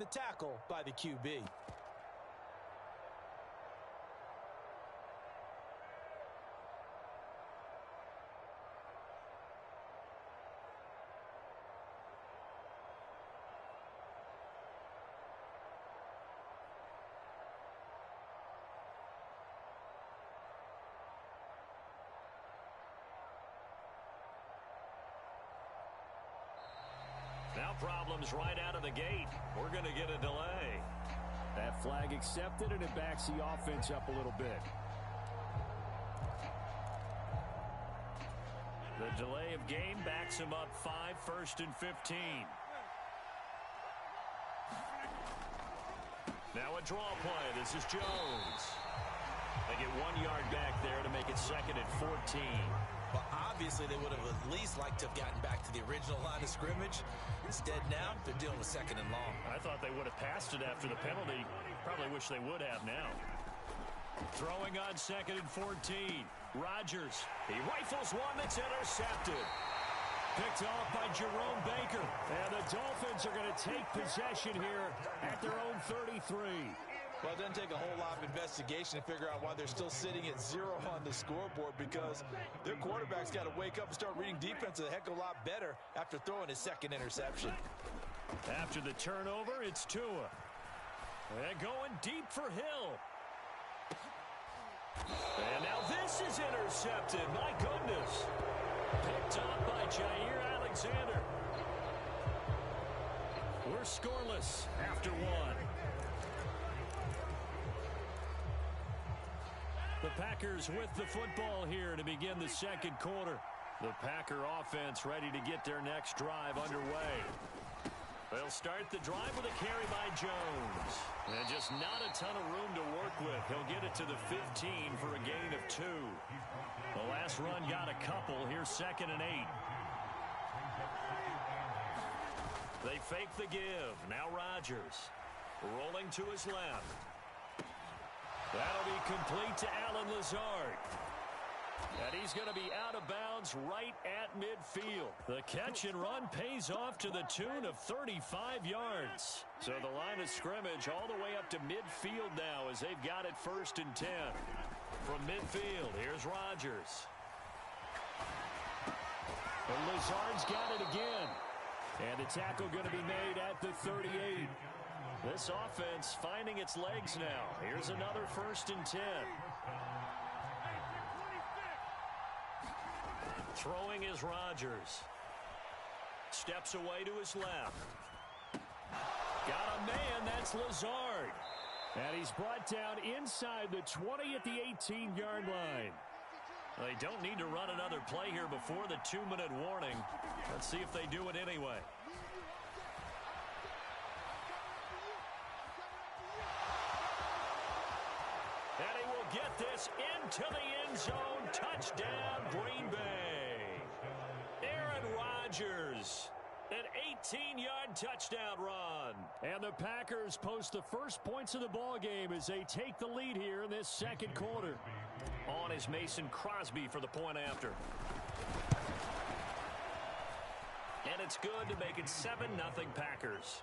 The tackle by the QB. Now problems right out of the gate. We're going to get a delay. That flag accepted, and it backs the offense up a little bit. The delay of game backs him up 5, 1st and 15. Now a draw play. This is Jones. They get 1 yard back there to make it 2nd and 14. Well, obviously, they would have at least liked to have gotten back to the original line of scrimmage. Instead, now, they're dealing with 2nd and long. I thought they would have passed it after the penalty. Probably wish they would have now. Throwing on 2nd and 14. Rodgers. He rifles one that's intercepted. Picked off by Jerome Baker. And the Dolphins are going to take possession here at their own 33. Well, it doesn't take a whole lot of investigation to figure out why they're still sitting at 0 on the scoreboard, because their quarterback's got to wake up and start reading defense a heck of a lot better after throwing his 2nd interception. After the turnover, it's Tua. And going deep for Hill. And now this is intercepted. My goodness. Picked up by Jair Alexander. We're scoreless after 1. The Packers with the football here to begin the 2nd quarter. The Packer offense ready to get their next drive underway. They'll start the drive with a carry by Jones. And just not a ton of room to work with. He'll get it to the 15 for a gain of 2. The last run got a couple. Here's 2nd and 8. They fake the give. Now Rodgers rolling to his left. That'll be complete to Allen Lazard. And he's going to be out of bounds right at midfield. The catch and run pays off to the tune of 35 yards. So the line of scrimmage all the way up to midfield now as they've got it 1st and 10. From midfield, here's Rodgers. And Lazard's got it again. And the tackle going to be made at the 38. This offense finding its legs now. Here's another 1st and 10. Throwing is Rodgers. Steps away to his left. Got a man, that's Lazard. And he's brought down inside the 20 at the 18-yard line. They don't need to run another play here before the 2-minute warning. Let's see if they do it anyway. And he will get this into the end zone. Touchdown, Green Bay. Aaron Rodgers. An 18-yard touchdown run. And the Packers post the first points of the ball game as they take the lead here in this 2nd quarter. On is Mason Crosby for the point after. And it's good to make it 7-0 Packers.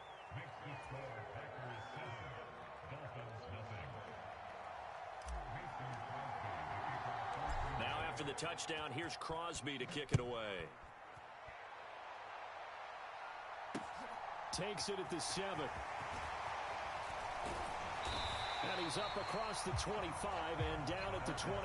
Now after the touchdown, here's Crosby to kick it away. Takes it at the 7. And he's up across the 25 and down at the 28.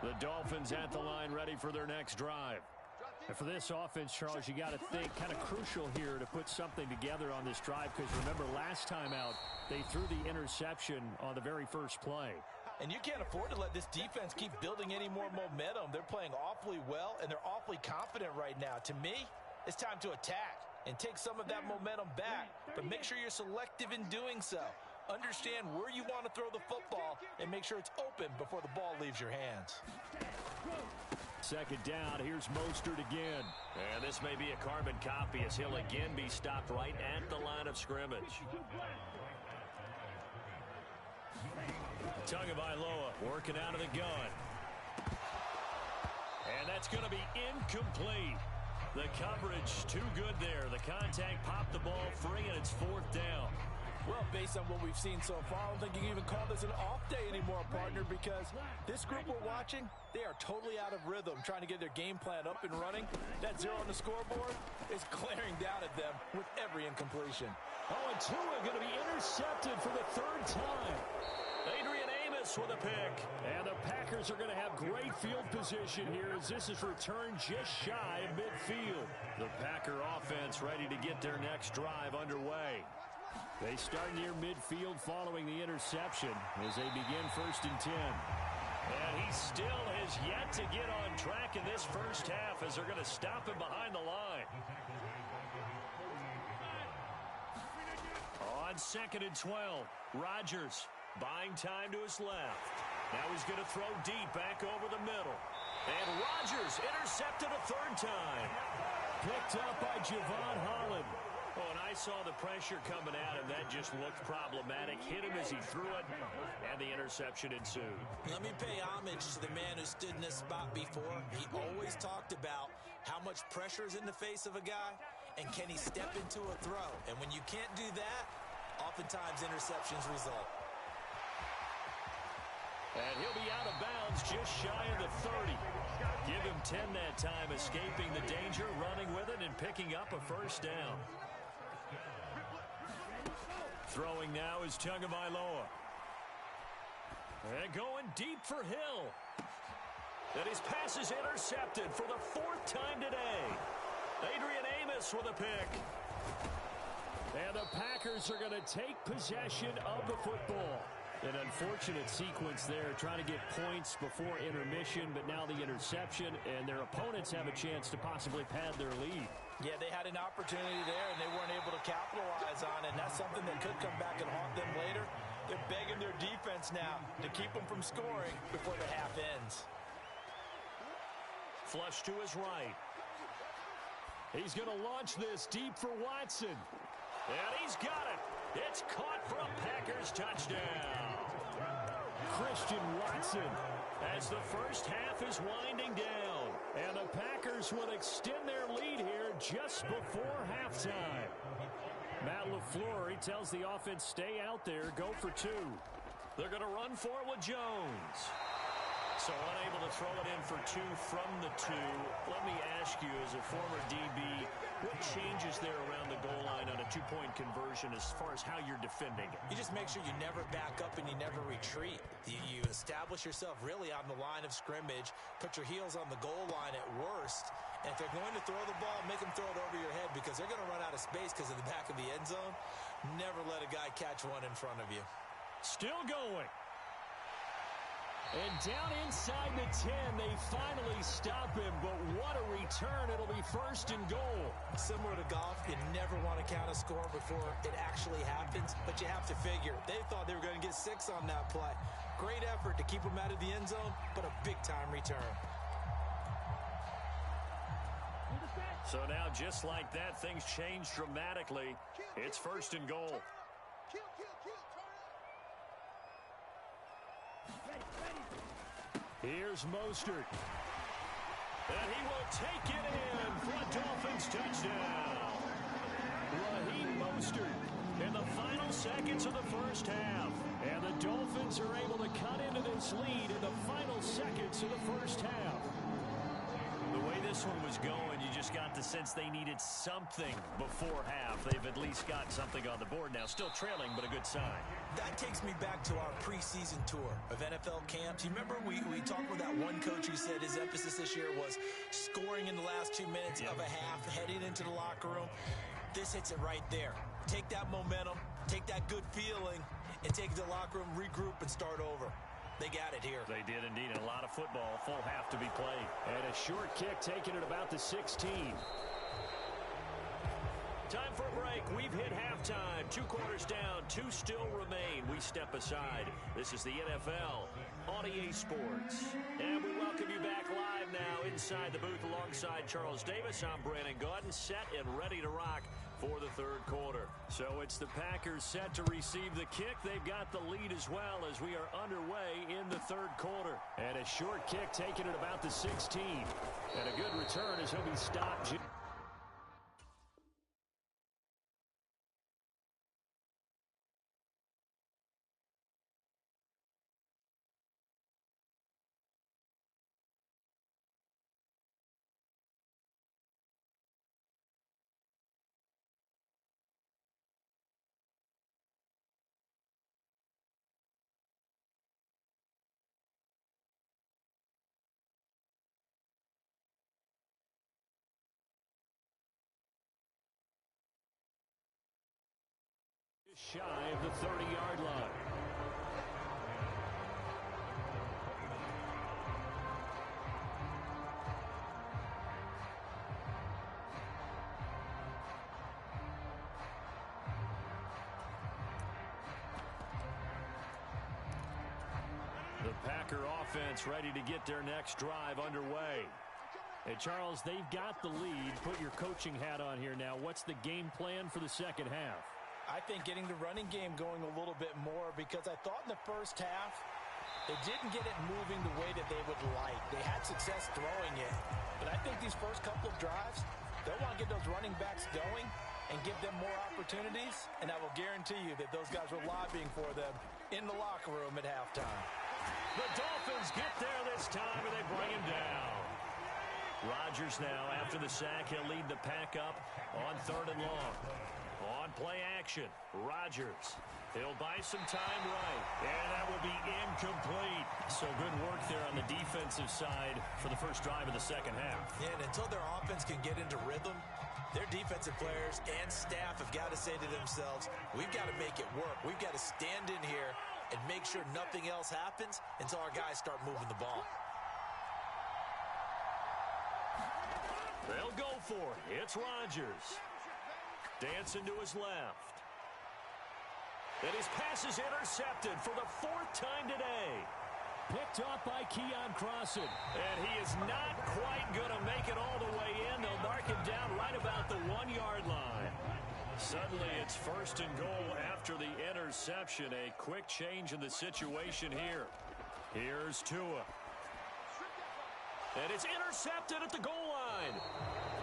The Dolphins at the line ready for their next drive. And for this offense, Charles, you got to think kind of crucial here to put something together on this drive, because remember last time out they threw the interception on the very first play. And you can't afford to let this defense keep building any more momentum. They're playing awfully well, and they're awfully confident right now. To me, it's time to attack and take some of that momentum back. But make sure you're selective in doing so. Understand where you want to throw the football and make sure it's open before the ball leaves your hands. 2nd down, here's Mostert again. And this may be a carbon copy as he'll again be stopped right at the line of scrimmage. Tagovailoa working out of the gun. And that's going to be incomplete. The coverage too good there. The contact popped the ball free, and it's 4th down. Well, based on what we've seen so far, I don't think you can even call this an off day anymore, partner, because this group we're watching, they are totally out of rhythm, trying to get their game plan up and running. That 0 on the scoreboard is glaring down at them with every incompletion. Oh, and Tua going to be intercepted for the 3rd time. Adrian Amos with a pick. And the Packers are going to have great field position here as this is returned just shy of midfield. The Packer offense ready to get their next drive underway. They start near midfield following the interception as they begin 1st and 10. And he still has yet to get on track in this first half as they're going to stop him behind the line. On 2nd and 12, Rodgers buying time to his left. Now he's going to throw deep back over the middle. And Rodgers intercepted a 3rd time. Picked up by Javon Holland. Oh, and I saw the pressure coming at him. That just looked problematic. Hit him as he threw it, and the interception ensued. Let me pay homage to the man who stood in this spot before. He always talked about how much pressure is in the face of a guy, and can he step into a throw. And when you can't do that, oftentimes interceptions result. And he'll be out of bounds just shy of the 30. Give him 10 that time, escaping the danger, running with it, and picking up a 1st down. Throwing now is Tagovailoa. And going deep for Hill. And his pass is intercepted for the 4th time today. Adrian Amos with a pick. And the Packers are going to take possession of the football. An unfortunate sequence there, trying to get points before intermission, but now the interception, and their opponents have a chance to possibly pad their lead. Yeah, they had an opportunity there, and they weren't able to capitalize on it, and that's something that could come back and haunt them later. They're begging their defense now to keep them from scoring before the half ends. Flush to his right. He's going to launch this deep for Watson. And he's got it. It's caught for a Packers touchdown. Christian Watson. As the first half is winding down. And the Packers will extend their lead here just before halftime. Matt LaFleur, he tells the offense, stay out there, go for 2. They're going to run for it with Jones. So unable to throw it in for 2 from the 2. Let me ask you, as a former DB, what changes there around the goal line on a 2-point conversion as far as how you're defending it? You just make sure you never back up and you never retreat. You establish yourself really on the line of scrimmage, put your heels on the goal line at worst, and if they're going to throw the ball, make them throw it over your head because they're going to run out of space because of the back of the end zone. Never let a guy catch one in front of you. Still going. And down inside the 10, they finally stop him, but what a return. It'll be 1st and goal. Similar to golf, you never want to count a score before it actually happens, but you have to figure. They thought they were going to get 6 on that play. Great effort to keep them out of the end zone, but a big-time return. So now, just like that, things change dramatically. It's 1st and goal. Here's Mostert. And he will take it in for a Dolphins touchdown. Raheem Mostert In the final seconds of the first half. And the Dolphins are able to cut into this lead in the final seconds of the first half. The way this one was going, you just got the sense they needed something before half. They've at least got something on the board now. Still trailing, but a good sign. That takes me back to our preseason tour of NFL camps. You remember we talked with that one coach who said his emphasis this year was scoring in the last 2 minutes of a half, heading into the locker room. This hits it right there. Take that momentum, take that good feeling, and take it to the locker room, regroup, and start over. They got it here. They did indeed. And a lot of football, full half to be played. And a short kick taken at about the 16. Time for a break. We've hit halftime. 2 quarters down. 2 still remain. We step aside. This is the NFL on EA Sports. And we welcome you back live now inside the booth alongside Charles Davis. I'm Brandon Gaudin, set and ready to rock for the third quarter. So it's the Packers set to receive the kick. They've got the lead as well as we are underway in the third quarter. And a short kick taken at about the 16. And a good return as he'll be stopped. Shy of the 30-yard line. The Packer offense ready to get their next drive underway. Hey, Charles, they've got the lead. Put your coaching hat on here now. What's the game plan for the second half? I think getting the running game going a little bit more, because I thought in the first half they didn't get it moving the way that they would like. They had success throwing it, but I think these first couple of drives, they'll want to get those running backs going and give them more opportunities, and I will guarantee you that those guys were lobbying for them in the locker room at halftime. The Dolphins get there this time, and they bring him down. Rodgers now, after the sack, he'll lead the pack up on 3rd and long. On play action, Rodgers. He'll buy some time right, and that will be incomplete. So good work there on the defensive side for the first drive of the second half. Yeah, and until their offense can get into rhythm, their defensive players and staff have got to say to themselves, we've got to make it work. We've got to stand in here and make sure nothing else happens until our guys start moving the ball. They'll go for it. It's Rodgers. Dancing to his left. And his pass is intercepted for the 4th time today. Picked off by Keon Crossan. And he is not quite going to make it all the way in. They'll mark him down right about the 1-yard line. Suddenly it's 1st and goal after the interception. A quick change in the situation here. Here's Tua. And it's intercepted at the goal line.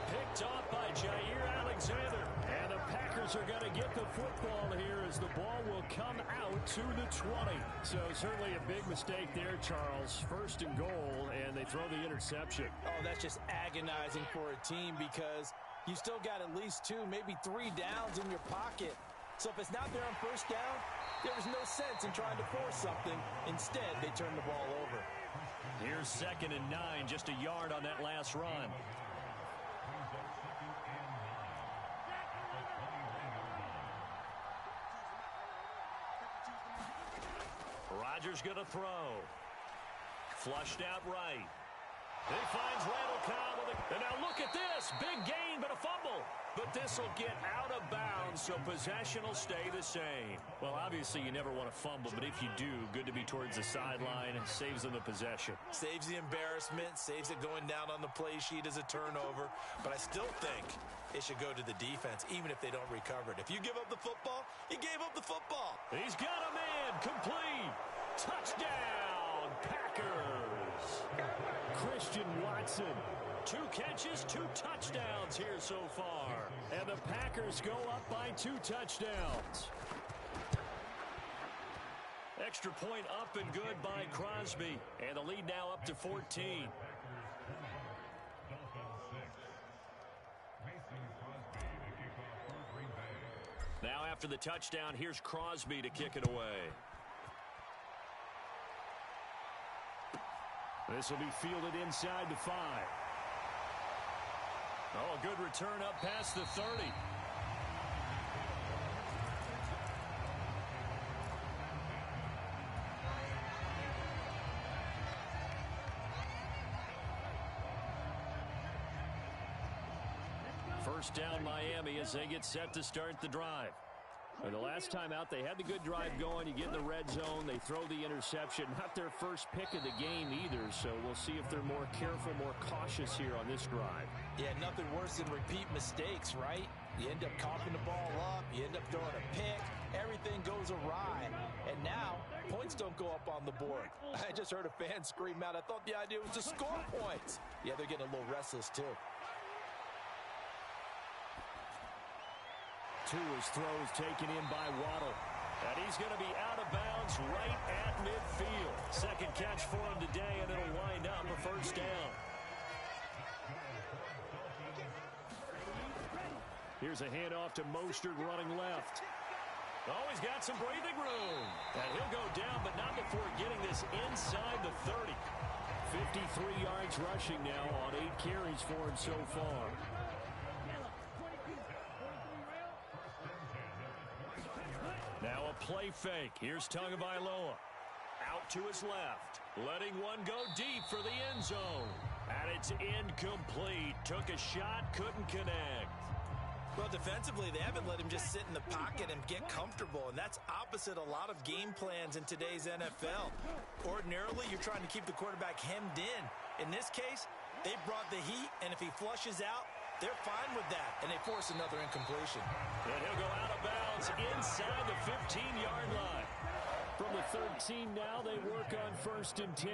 Picked off by Jair Alexander. And the Packers are going to get the football here as the ball will come out to the 20. So certainly a big mistake there, Charles. 1st and goal, and they throw the interception. Oh, that's just agonizing for a team, because you still got at least 2, maybe 3 downs in your pocket. So if it's not there on 1st down, there was no sense in trying to force something. Instead, they turn the ball over. Here's 2nd and 9, just a yard on that last run. Rodgers going to throw. Flushed out right. He finds Randall Cobb with it. And now look at this. Big gain, but a fumble. But this will get out of bounds, so possession will stay the same. Well, obviously you never want to fumble, but if you do, good to be towards the sideline. Saves them the possession. Saves the embarrassment, saves it going down on the play sheet as a turnover. But I still think it should go to the defense, even if they don't recover it. If you give up the football, you gave up the football. He's got a man. Complete. Touchdown, Packers. Christian Watson. 2 catches, 2 touchdowns here so far. And the Packers go up by 2 touchdowns. Extra point up and good by Crosby. And the lead now up to 14. Now after the touchdown, here's Crosby to kick it away. This will be fielded inside the 5. Oh, a good return up past the 30. First down Miami as they get set to start the drive. And the last time out, they had the good drive going. You get in the red zone, they throw the interception. Not their first pick of the game either, so we'll see if they're more careful, more cautious here on this drive. Yeah, nothing worse than repeat mistakes, right? You end up coughing the ball up. You end up throwing a pick. Everything goes awry. And now, points don't go up on the board. I just heard a fan scream out. I thought the idea was to score points. Yeah, they're getting a little restless, too. Tua's throws taken in by Waddle. And he's going to be out of bounds right at midfield. Second catch for him today, and it'll wind up a first down. Here's a handoff to Mostert running left. Oh, he's got some breathing room. And he'll go down, but not before getting this inside the 30. 53 yards rushing now on 8 carries for him so far. Now a play fake. Here's Tagovailoa. Out to his left. Letting one go deep for the end zone. And it's incomplete. Took a shot, couldn't connect. Well, defensively, they haven't let him just sit in the pocket and get comfortable, and that's opposite a lot of game plans in today's NFL. Ordinarily, you're trying to keep the quarterback hemmed in. In this case, they brought the heat, and if he flushes out, they're fine with that, and they force another incompletion. And he'll go out of bounds inside the 15-yard line. From the 13 now, they work on 1st and 10.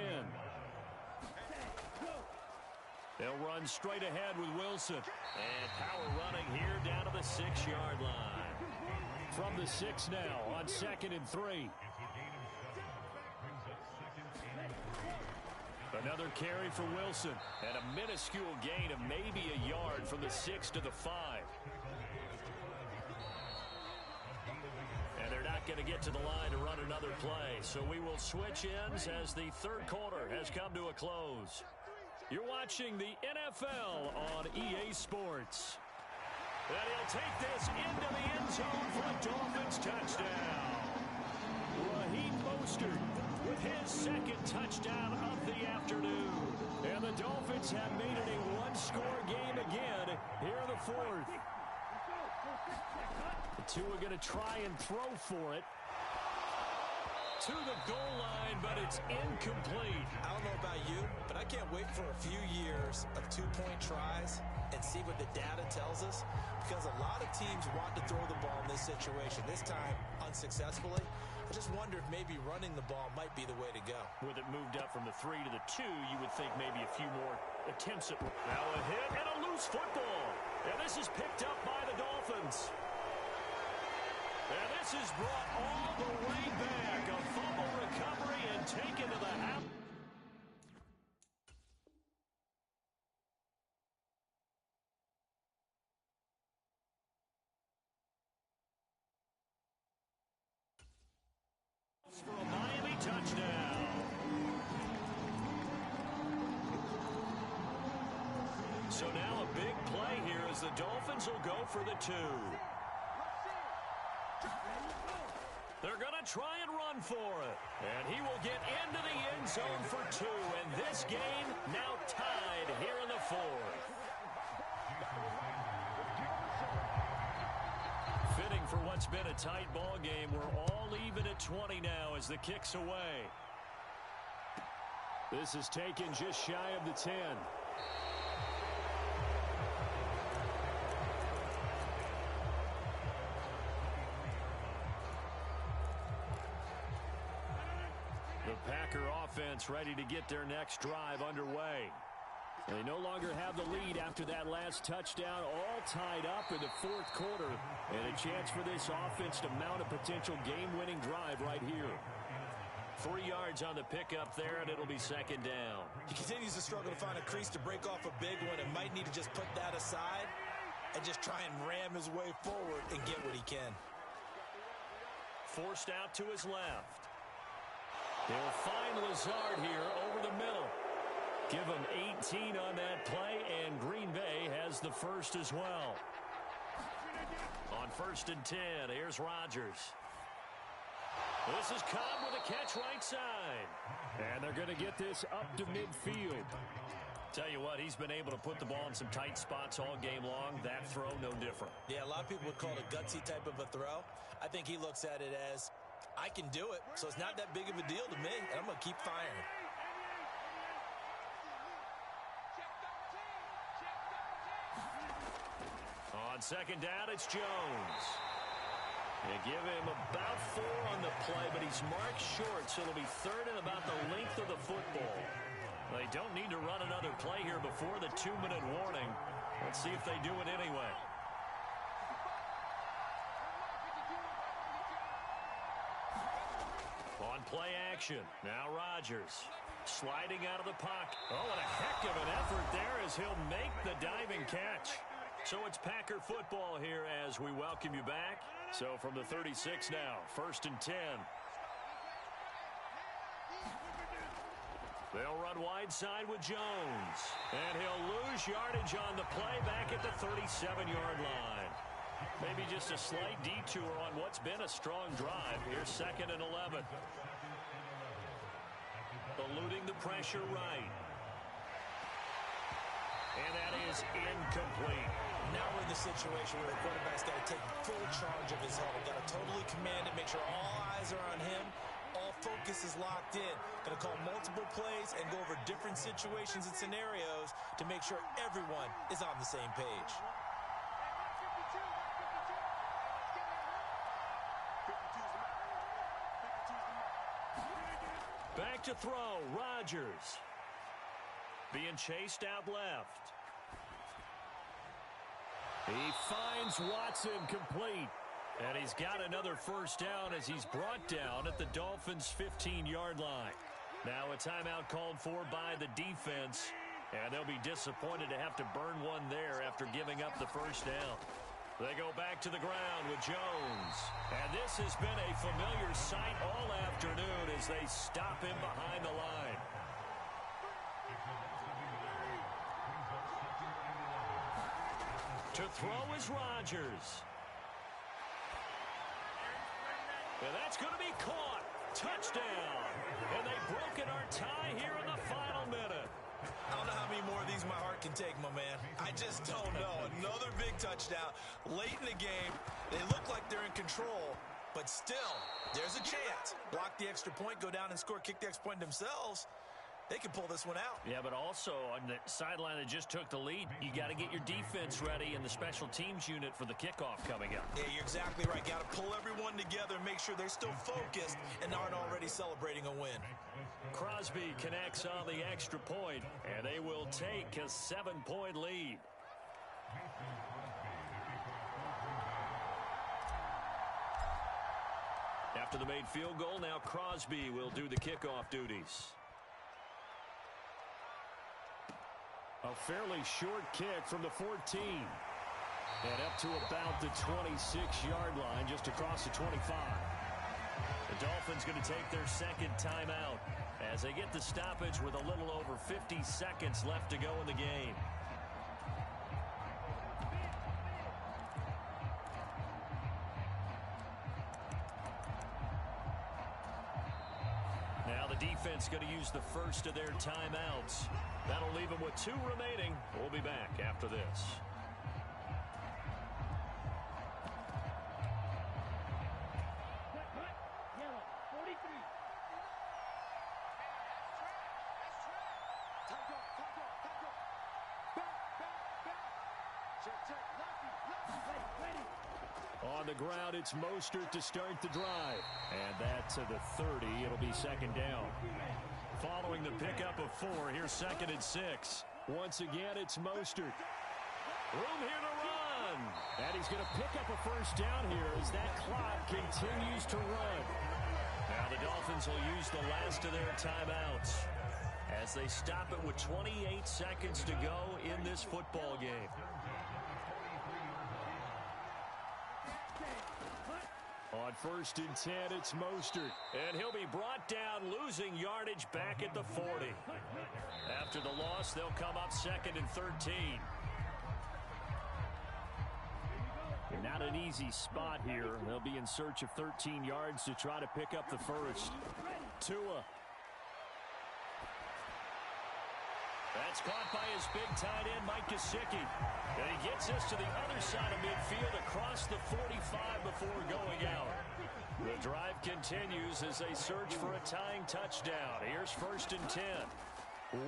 They'll run straight ahead with Wilson. And power running here down to the 6-yard line. From the 6 now on 2nd and 3. Another carry for Wilson. And a minuscule gain of maybe a yard from the 6 to the 5. And they're not going to get to the line to run another play. So we will switch ends as the third quarter has come to a close. You're watching the NFL on EA Sports. And he'll take this into the end zone for a Dolphins touchdown. Raheem Mostert with his second touchdown of the afternoon. And the Dolphins have made it a one-score game again here in the fourth. The two are going to try and throw for it. To the goal line, but it's incomplete. I don't know about you, but I can't wait for a few years of two-point tries and see what the data tells us, because a lot of teams want to throw the ball in this situation, this time unsuccessfully. I just wonder if maybe running the ball might be the way to go. With it moved up from the 3 to the 2, you would think maybe a few more attempts at... Now a hit and a loose football. And this is picked up by the Dolphins. And this is brought all the way back. A fumble recovery and taken to the house. For a Miami touchdown. So now a big play here as the Dolphins will go for the 2. They're going to try and run for it. And he will get into the end zone for 2. And this game now tied here in the 4th. Fitting for what's been a tight ball game. We're all even at 20 now as the kick's away. This is taken just shy of the 10. The Packer offense ready to get their next drive underway. They no longer have the lead after that last touchdown, all tied up in the 4th quarter. And a chance for this offense to mount a potential game-winning drive right here. 3 yards on the pickup there, and it'll be 2nd down. He continues to struggle to find a crease to break off a big one and might need to just put that aside and just try and ram his way forward and get what he can. Forced out to his left. They'll find Lazard here over the middle. Give him 18 on that play, and Green Bay has the first as well. On 1st and 10, here's Rodgers. This is Cobb with a catch right side. And they're going to get this up to midfield. Tell you what, he's been able to put the ball in some tight spots all game long. That throw, no different. Yeah, a lot of people would call it a gutsy type of a throw. I think he looks at it as, I can do it, so it's not that big of a deal to me, and I'm going to keep firing. On second down, it's Jones. They give him about 4 on the play, but he's marked short, so it'll be third and about the length of the football. They don't need to run another play here before the 2-minute warning. Let's see if they do it anyway. On play action, now Rodgers. Sliding out of the pocket. Oh, and a heck of an effort there as he'll make the diving catch. So it's Packer football here as we welcome you back. So from the 36 now, 1st and 10. They'll run wide side with Jones. And he'll lose yardage on the play back at the 37-yard line. Maybe just a slight detour on what's been a strong drive. Here's 2nd and 11. Eluding the pressure right. And that is incomplete. Now we're in the situation where the quarterback's got to take full charge of his huddle. Got to totally command it, make sure all eyes are on him. All focus is locked in. Going to call multiple plays and go over different situations and scenarios to make sure everyone is on the same page. Back to throw, Rodgers. Being chased out left. He finds Watson complete. And he's got another first down as he's brought down at the Dolphins' 15-yard line. Now a timeout called for by the defense. And they'll be disappointed to have to burn one there after giving up the first down. They go back to the ground with Jones. And this has been a familiar sight all afternoon as they stop him behind the line. To throw is Rodgers. And that's going to be caught. Touchdown. And they've broken our tie here in the final minute. I don't know how many more of these my heart can take, my man. I just don't know. Another big touchdown late in the game. They look like they're in control, but still, there's a chance. Block the extra point, go down and score, kick the extra point themselves. They can pull this one out. Yeah, but also on the sideline that just took the lead, you got to get your defense ready and the special teams unit for the kickoff coming up. Yeah, you're exactly right. Got to pull everyone together and make sure they're still focused and aren't already celebrating a win. Crosby connects on the extra point, and they will take a 7-point lead. After the made field goal, now Crosby will do the kickoff duties. A fairly short kick from the 14. And up to about the 26-yard line, just across the 25. The Dolphins going to take their second timeout as they get the stoppage with a little over 50 seconds left to go in the game. Now the defense going to use the first of their timeouts. That'll leave them with 2 remaining. We'll be back after this. On the ground, it's Mostert to start the drive. And that's to the 30. It'll be second down. Following the pickup of 4, here's 2nd and 6. Once again, it's Mostert. Room here to run. And he's going to pick up a first down here as that clock continues to run. Now the Dolphins will use the last of their timeouts as they stop it with 28 seconds to go in this football game. On 1st and 10, it's Mostert. And he'll be brought down, losing yardage back at the 40. After the loss, they'll come up 2nd and 13. Not an easy spot here. They'll be in search of 13 yards to try to pick up the first. Tua. That's caught by his big tight end, Mike Gesicki. And he gets this to the other side of midfield across the 45 before going out. The drive continues as they search for a tying touchdown. Here's 1st and 10.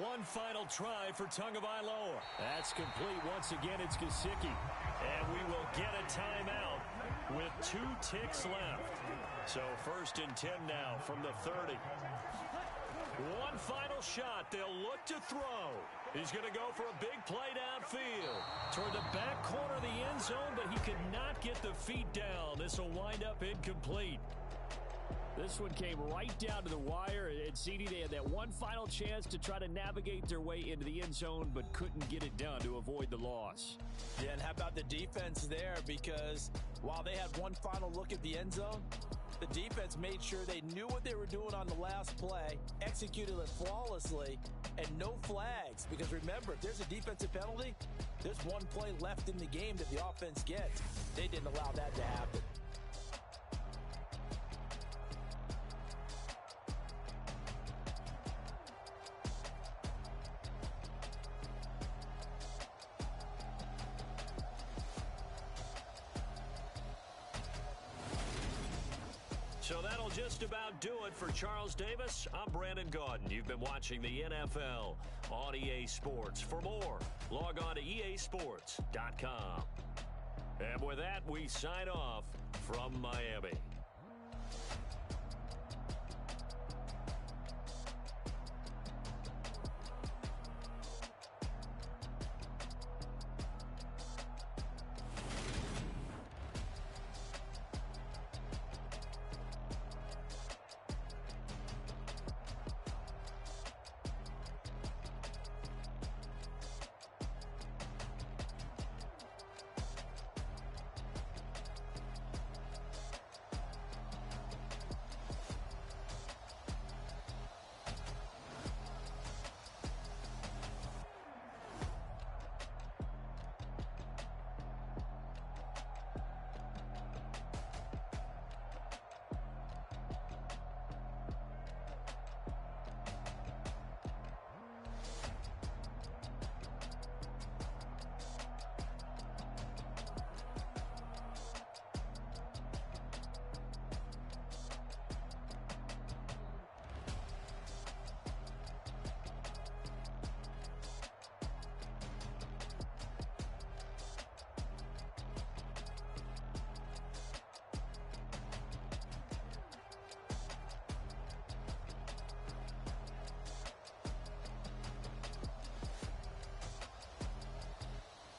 One final try for Tagovailoa. That's complete. Once again, it's Gesicki. And we will get a timeout with 2 ticks left. So 1st and 10 now from the 30. One final shot. They'll look to throw. He's going to go for a big play downfield toward the back corner of the end zone, but he could not get the feet down. This will wind up incomplete. This one came right down to the wire, and CD, they had that one final chance to try to navigate their way into the end zone, but couldn't get it done to avoid the loss. Yeah, and how about the defense there? Because while they had one final look at the end zone, the defense made sure they knew what they were doing on the last play, executed it flawlessly, and no flags. Because remember, if there's a defensive penalty, there's one play left in the game that the offense gets. They didn't allow that to happen. So that'll just about do it for Charles Davis. I'm Brandon Gaudin. You've been watching the NFL on EA Sports. For more, log on to easports.com. And with that, we sign off from Miami.